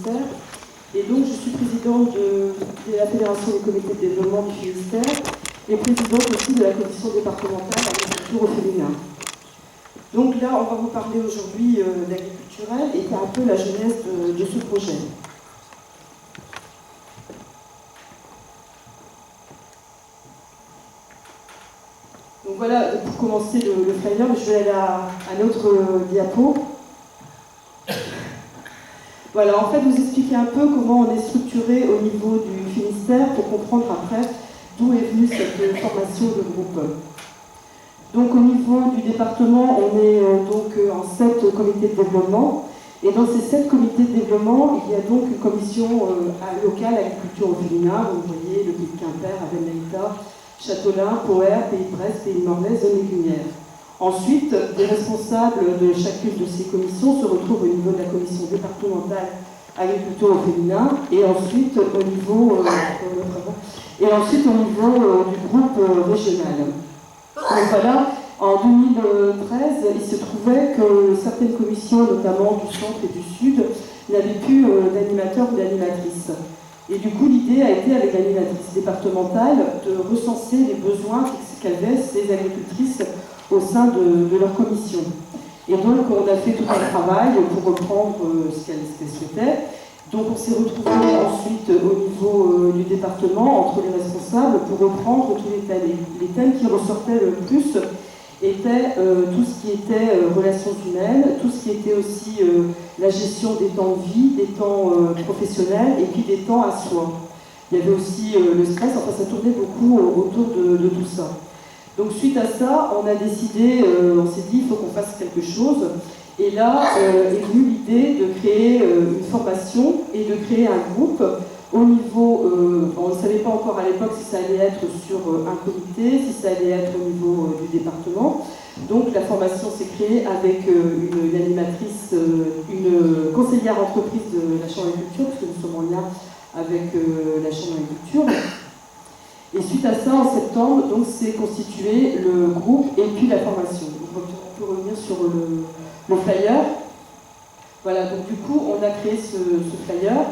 Finistère. Et donc, je suis présidente de la Fédération des comités de développement du Finistère et présidente aussi de la commission départementale agriculture au féminin. Donc là, on va vous parler aujourd'hui d'agriculturel et c'est un peu la genèse de ce projet. Donc voilà, pour commencer le flyer, je vais aller à notre diapo. Voilà, en fait, vous expliquer un peu comment on est structuré au niveau du Finistère pour comprendre après d'où est venue cette formation de groupe. Donc au niveau du département, on est en 7 comités de développement. Et dans ces 7 comités de développement, il y a donc une commission locale agriculture au féminin. Vous voyez le Pays de Quimper, Avesnes-Naïta, Châteaulin, Poher, Pays de Brest, Pays de Morlaix, Zone Légumière. Ensuite, des responsables de chacune de ces commissions se retrouvent au niveau de la commission départementale agriculture au féminin et ensuite au niveau, du groupe régional. Donc voilà, en 2013, il se trouvait que certaines commissions, notamment du centre et du sud, n'avaient plus d'animateurs ou d'animatrices. Et du coup, l'idée a été, avec l'animatrice départementale, de recenser les besoins qu'avaient ces agricultrices au sein de leur commission. Et donc, on a fait tout un travail pour reprendre ce qu'elles souhaitaient. Donc, on s'est retrouvés ensuite au niveau du département, entre les responsables, pour reprendre tous les thèmes. Les thèmes qui ressortaient le plus étaient tout ce qui était relations humaines, tout ce qui était aussi la gestion des temps de vie, des temps professionnels et puis des temps à soi. Il y avait aussi le stress, enfin ça tournait beaucoup autour de tout ça. Donc suite à ça, on a décidé, on s'est dit il faut qu'on fasse quelque chose. Et là est venue l'idée de créer une formation et de créer un groupe au niveau, on ne savait pas encore à l'époque si ça allait être sur un comité, si ça allait être au niveau du département. Donc la formation s'est créée avec une animatrice, une conseillère entreprise de la Chambre d'agriculture, parce que nous sommes en lien avec la Chambre d'agriculture. Et suite à ça, en septembre, donc c'est constitué le groupe et puis la formation. Donc, on peut revenir sur le flyer. Voilà, donc du coup, on a créé ce flyer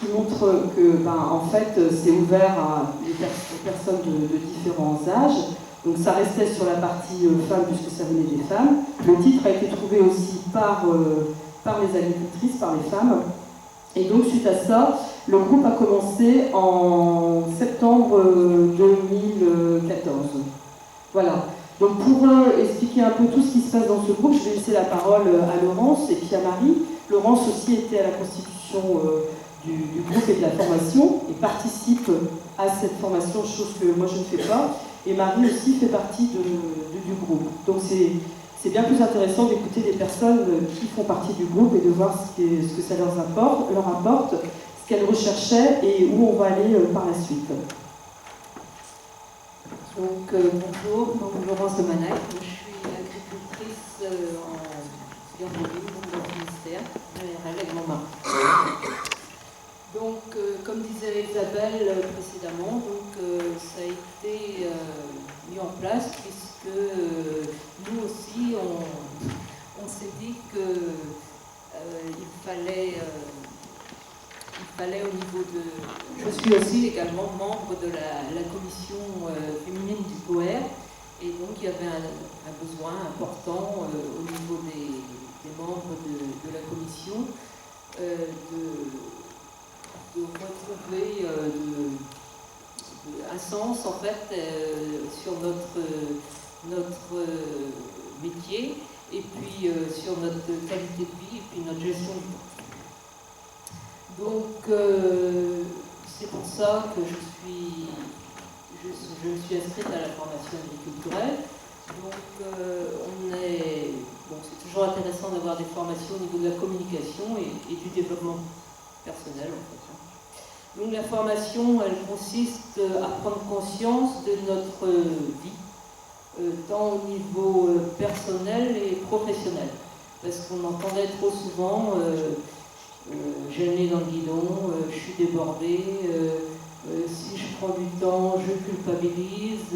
qui montre que, en fait, c'est ouvert à des personnes de différents âges. Donc ça restait sur la partie femmes puisque ça venait des femmes. Le titre a été trouvé aussi par les agricultrices, par les femmes. Et donc suite à ça, le groupe a commencé en septembre 2014. Voilà. Donc pour expliquer un peu tout ce qui se passe dans ce groupe, je vais laisser la parole à Laurence et puis à Marie. Laurence aussi était à la constitution du groupe et de la formation et participe à cette formation, chose que moi je ne fais pas. Et Marie aussi fait partie du groupe. Donc c'est bien plus intéressant d'écouter des personnes qui font partie du groupe et de voir ce que ça leur apporte, ce qu'elles recherchaient et où on va aller par la suite. Donc bonjour, Laurence de Manac, je suis agricultrice en Sierre-Mobile, dans le Finistère, avec mon mari. Donc comme disait Isabelle précédemment, ça a été mis en place puisque nous aussi on s'est dit qu'il fallait au niveau de... Je suis aussi également membre de la commission féminine du Poher et donc il y avait un besoin important au niveau des membres de la commission de retrouver un sens en fait sur notre métier et puis sur notre qualité de vie et puis notre gestion du temps. Donc c'est pour ça que je suis inscrite à la formation agriculturelle. Donc c'est toujours intéressant d'avoir des formations au niveau de la communication et du développement personnel en fait. Donc la formation, elle consiste à prendre conscience de notre vie, tant au niveau personnel et professionnel. Parce qu'on entendait trop souvent j'ai le nez dans le guidon, je suis débordée, si je prends du temps, je culpabilise.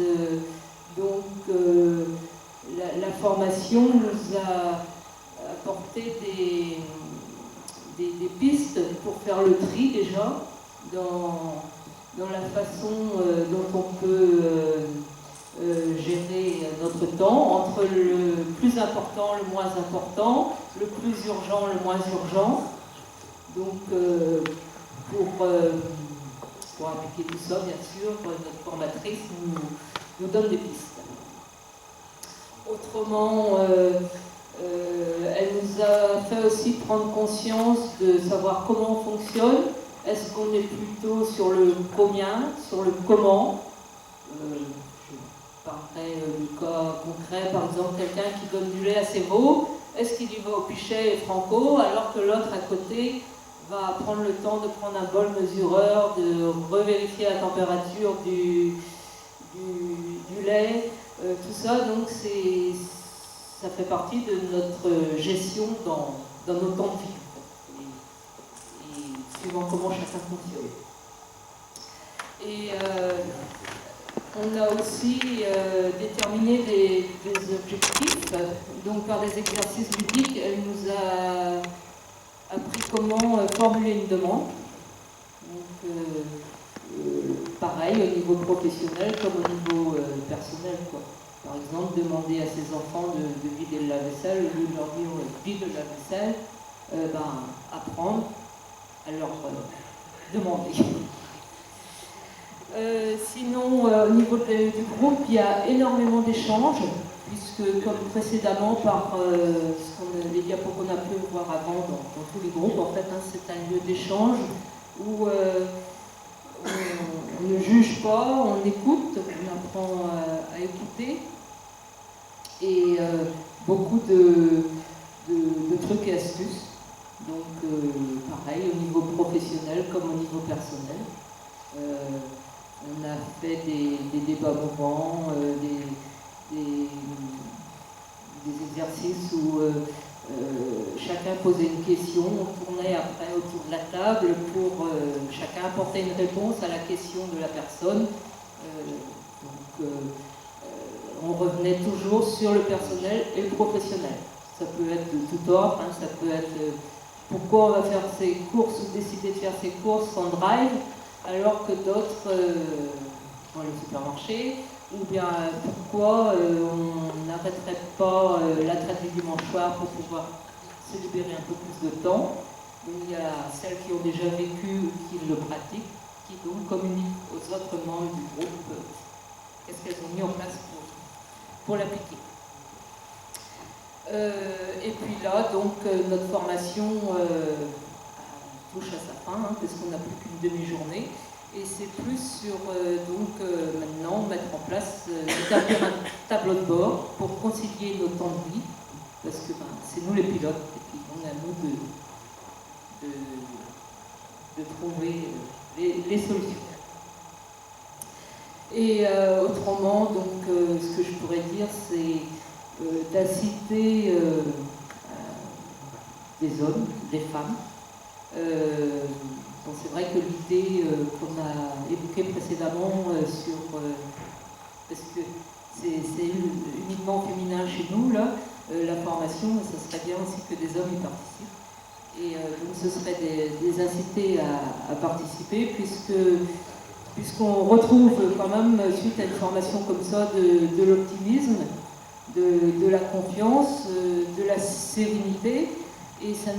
Donc la formation nous a apporté des pistes pour faire le tri déjà dans la façon dont on peut gérer notre temps entre le plus important, le moins important, le plus urgent, le moins urgent. Donc pour appliquer tout ça, bien sûr, notre formatrice nous donne des pistes. Autrement, elle nous a fait aussi prendre conscience de savoir comment on fonctionne. Est-ce qu'on est plutôt sur le combien, sur le comment? Je parlerai du cas concret, par exemple, quelqu'un qui donne du lait à ses veaux. Est-ce qu'il y va au pichet et franco, alors que l'autre à côté va prendre le temps de prendre un bol mesureur, de revérifier la température du lait, tout ça, donc ça fait partie de notre gestion dans nos temps de vie, et suivant comment chacun fonctionne. Et on a aussi déterminé des objectifs, donc par des exercices ludiques, elle nous a appris comment formuler une demande. Donc, pareil au niveau professionnel comme au niveau personnel, quoi. Par exemple, demander à ses enfants de vider le lave-vaisselle, au lieu de leur dire vide le lave-vaisselle, apprendre à leur demander. Sinon, au niveau du groupe, il y a énormément d'échanges, puisque comme précédemment par les diapos qu'on a pu voir avant dans tous les groupes, en fait, c'est un lieu d'échange où on ne juge pas, on écoute, on apprend à écouter, et beaucoup de trucs et astuces. Donc pareil au niveau professionnel comme au niveau personnel. On a fait des débats mouvants, des exercices où chacun posait une question, on tournait après autour de la table pour chacun apporter une réponse à la question de la personne. On revenait toujours sur le personnel et le professionnel. Ça peut être de tout ordre, ça peut être pourquoi on va faire ses courses ou décider de faire ses courses en drive alors que d'autres vont au supermarché, ou bien pourquoi on n'arrêterait pas la traite du dimanche soir pour pouvoir se libérer un peu plus de temps. Donc, il y a celles qui ont déjà vécu ou qui le pratiquent, qui donc communiquent aux autres membres du groupe qu'est-ce qu'elles ont mis en place pour l'appliquer. Et puis là, donc, notre formation touche à sa fin, parce qu'on n'a plus qu'une demi-journée. Et c'est plus sur, maintenant, mettre en place, établir un tableau de bord pour concilier nos temps de vie, parce que c'est nous les pilotes, et puis on est à nous de trouver les solutions. Et autrement, donc, ce que je pourrais dire, c'est d'inciter des hommes, des femmes. Bon, c'est vrai que l'idée qu'on a évoquée précédemment parce que c'est uniquement féminin chez nous, là, la formation, ça serait bien aussi que des hommes y participent. Et donc ce serait des inciter à participer, puisqu'on retrouve quand même, suite à une formation comme ça, de l'optimisme, de la confiance, de la sérénité, et ça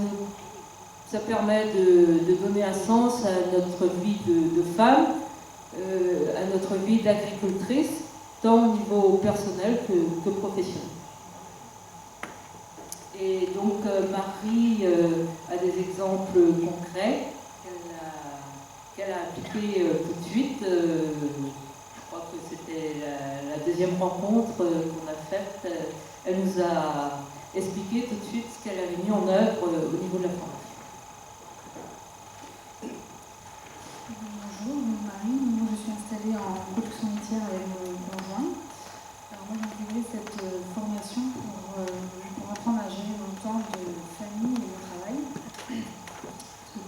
permet de donner un sens à notre vie de femme, à notre vie d'agricultrice, tant au niveau personnel que professionnel. Et donc Marie a des exemples concrets qu'elle a appliqués tout de suite. Je crois que c'était la deuxième rencontre qu'on a faite. Elle nous a expliqué tout de suite ce qu'elle avait mis en œuvre au niveau de la formation. Bonjour, Marie. Moi, je suis installée en production laitière avec mon conjoint. Alors moi, j'ai intégré cette formation pour apprendre à gérer mon temps de famille et de travail. Parce que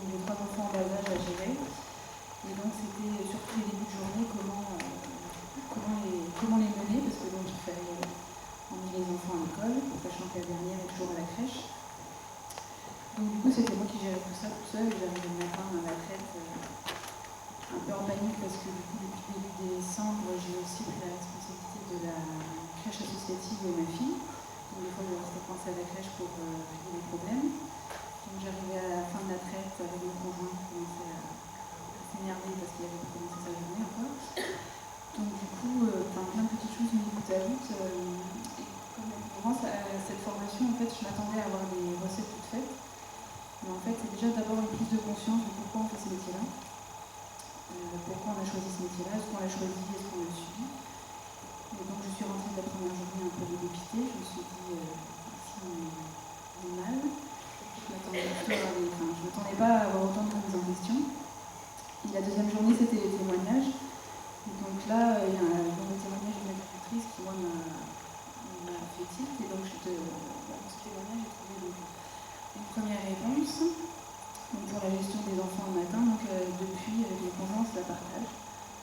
j'ai 3 enfants en bas âge à gérer. Et donc, c'était surtout les débuts de journée, comment les mener, parce que donc, il fallait emmener les enfants à l'école, sachant que la dernière est toujours à la crèche. Donc du coup, c'était moi qui gérais tout ça tout seul. J'arrivais le matin à la traite, un peu en panique parce que du coup, depuis début décembre, j'ai aussi pris la responsabilité de la crèche associative de ma fille. Donc des fois, je restais coincée à la crèche pour régler les problèmes. Donc j'arrivais à la fin de la traite avec mon conjoint qui commençait à s'énerver parce qu'il avait commencé sa journée encore. Donc du coup, plein de petites choses mis bout à bout. Et comme grâce à cette formation, en fait, je m'attendais à avoir des recettes toutes faites. Mais en fait, c'est déjà d'abord une prise de conscience de pourquoi on fait ce métier-là. Pourquoi on a choisi ce métier-là, est-ce qu'on l'a choisi, est-ce qu'on l'a subi. Et donc je suis rentrée de la première journée un peu dépitée, je me suis dit, ici on est mal. Je ne m'attendais pas à avoir autant de remise en question. Et la deuxième journée, c'était les témoignages. Et donc là, il y a un témoignage d'une agricultrice qui, moi, m'a fait tilt. Et donc, dans ce témoignage, j'ai trouvé une première réponse. Donc, pour la gestion des enfants le matin, donc, depuis, avec les conjoints, on se la partage.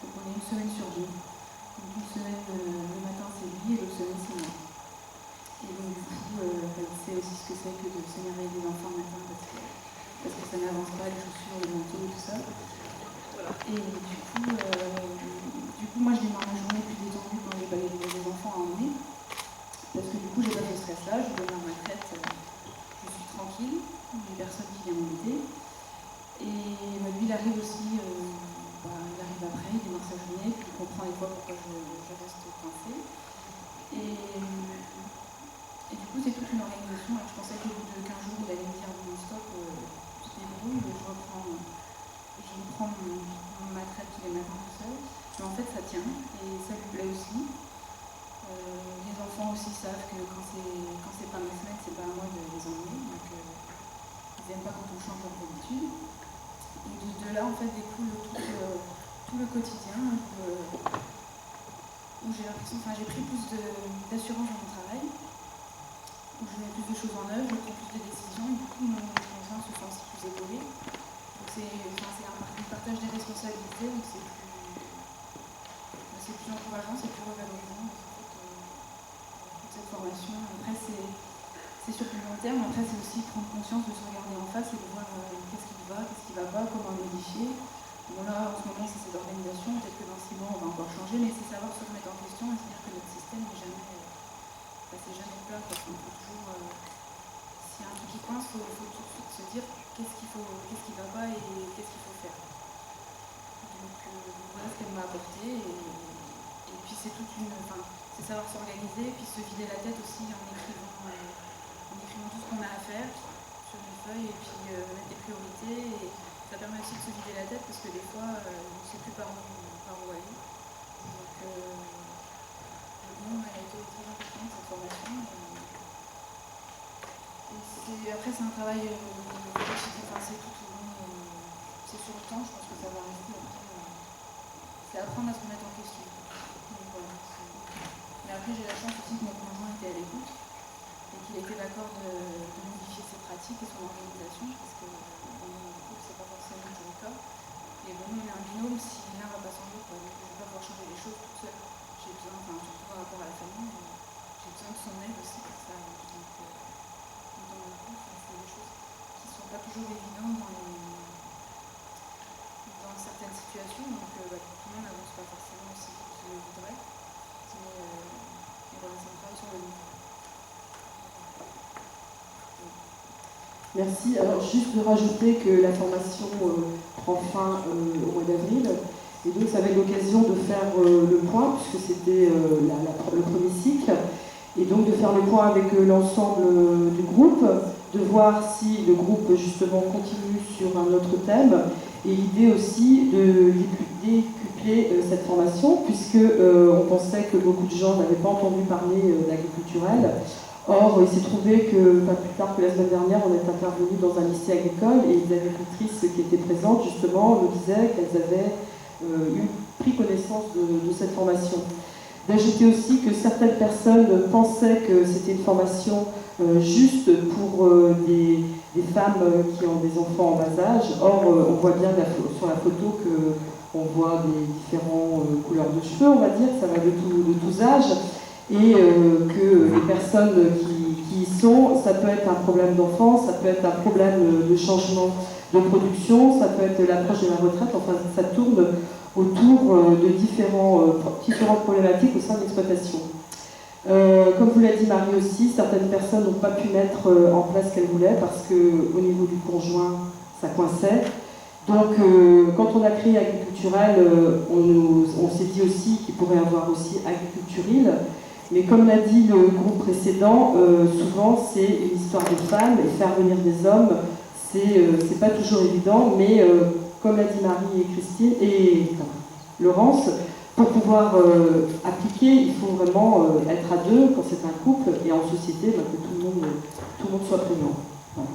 Donc, on est une semaine sur deux. Donc, une semaine, le matin, c'est lui, et l'autre semaine, c'est moi. Et donc, du coup, elle sait aussi ce que c'est que de s'énerver des enfants le matin parce que ça n'avance pas, les chaussures, les manteaux, tout ça. Et du coup, moi, je démarre ma journée plus détendue quand j'ai pas les enfants à emmener. Parce que du coup, j'ai pas ce stress-là, je démarre ma traite, je suis tranquille, il n'y a personne qui vient m'embêter. Et lui, il arrive aussi, il arrive après, il démarre sa journée, puis il comprend des fois pourquoi je reste coincée. Et du coup, c'est toute une organisation. Alors, je pensais qu'au bout de 15 jours, il allait me dire bon, stop, je débrouille, je reprends ma traite tous les matins tout seul. Mais en fait, ça tient et ça lui plaît aussi. Les enfants aussi savent que quand c'est pas ma semaine, c'est pas à moi de les emmener. Donc, ils n'aiment pas quand on change leur habitude. Et de là, en fait, découle tout le quotidien où j'ai l'impression, j'ai pris plus d'assurance dans mon travail, où je mets plus de choses en œuvre, je prends plus de décisions, et du coup, mon conjoint se sent aussi plus épaulé. Donc, c'est un partage des responsabilités, donc c'est plus encourageant, c'est plus revalorisant. Toute cette formation, après, c'est sur le long terme, après, c'est aussi prendre conscience de se regarder en face et de voir qu'est-ce qui va pas, comment le modifier. Bon, là, en ce moment, c'est cette organisation. Peut-être que dans 6 mois, on va encore changer, mais c'est savoir se remettre en question et se dire que notre système n'est jamais plat. Parce qu'on peut toujours, s'il y a un truc qui coince, il faut tout de suite se dire qu'est-ce qui va pas et qu'est-ce qu'il faut faire. Donc, voilà ce qu'elle m'a apporté. Et puis, c'est c'est savoir s'organiser, puis se vider la tête aussi en écrivant tout ce qu'on a à faire sur une feuille et puis mettre des priorités. Et ça permet aussi de se vider la tête parce que des fois, on ne sait plus par où aller. Donc, elle a été très importante cette formation. Et après, c'est un travail quotidien, c'est tout au long. C'est sur le temps, je pense que ça va rester. Après, c'est apprendre à se remettre en question. Donc, voilà, mais après, j'ai la chance aussi que mon conjoint était à l'écoute et qu'il était d'accord de modifier ses pratiques et son organisation parce que c'est pas forcément le cas. Et bon, on est un binôme, si l'un ne va pas changer, donc je ne vais pas pouvoir changer les choses toute seule. J'ai besoin, surtout par rapport à la famille, j'ai besoin de son aide aussi pour ça. Donc, dans le coup, c'est des choses qui ne sont pas toujours évidentes dans certaines situations. Donc, tout le monde n'avance pas forcément aussi vite qu'il le voudrait. Mais voilà, c'est un travail sur le long. Merci. Alors, juste de rajouter que la formation prend fin au mois d'avril. Et donc, ça va être l'occasion de faire le point, puisque c'était le premier cycle. Et donc, de faire le point avec l'ensemble du groupe, de voir si le groupe, justement, continue sur un autre thème. Et l'idée aussi de décupler cette formation, puisque on pensait que beaucoup de gens n'avaient pas entendu parler d'agriculturel. Or, il s'est trouvé que, pas plus tard que la semaine dernière, on est intervenu dans un lycée agricole et les agricultrices qui étaient présentes, justement, nous disaient qu'elles avaient pris connaissance de cette formation. D'ajouter aussi que certaines personnes pensaient que c'était une formation juste pour des femmes qui ont des enfants en bas âge. Or, on voit bien sur la photo qu'on voit des différentes couleurs de cheveux, on va dire, ça va de tous âges. Et que les personnes qui qui y sont. Ça peut être un problème d'enfance, ça peut être un problème de changement de production, ça peut être l'approche de la retraite, enfin ça tourne autour de différentes problématiques au sein de l'exploitation. Comme vous l'a dit Marie aussi, certaines personnes n'ont pas pu mettre en place ce qu'elles voulaient parce qu'au niveau du conjoint, ça coinçait. Donc quand on a créé Agriculturel, on s'est dit aussi qu'il pourrait y avoir aussi Agriculturil. Mais comme l'a dit le groupe précédent, souvent c'est une histoire de femmes et faire venir des hommes, c'est pas toujours évident, mais comme l'a dit Marie et Christine et Laurence, pour pouvoir appliquer, il faut vraiment être à deux quand c'est un couple et en société, que tout le monde soit présent. Voilà.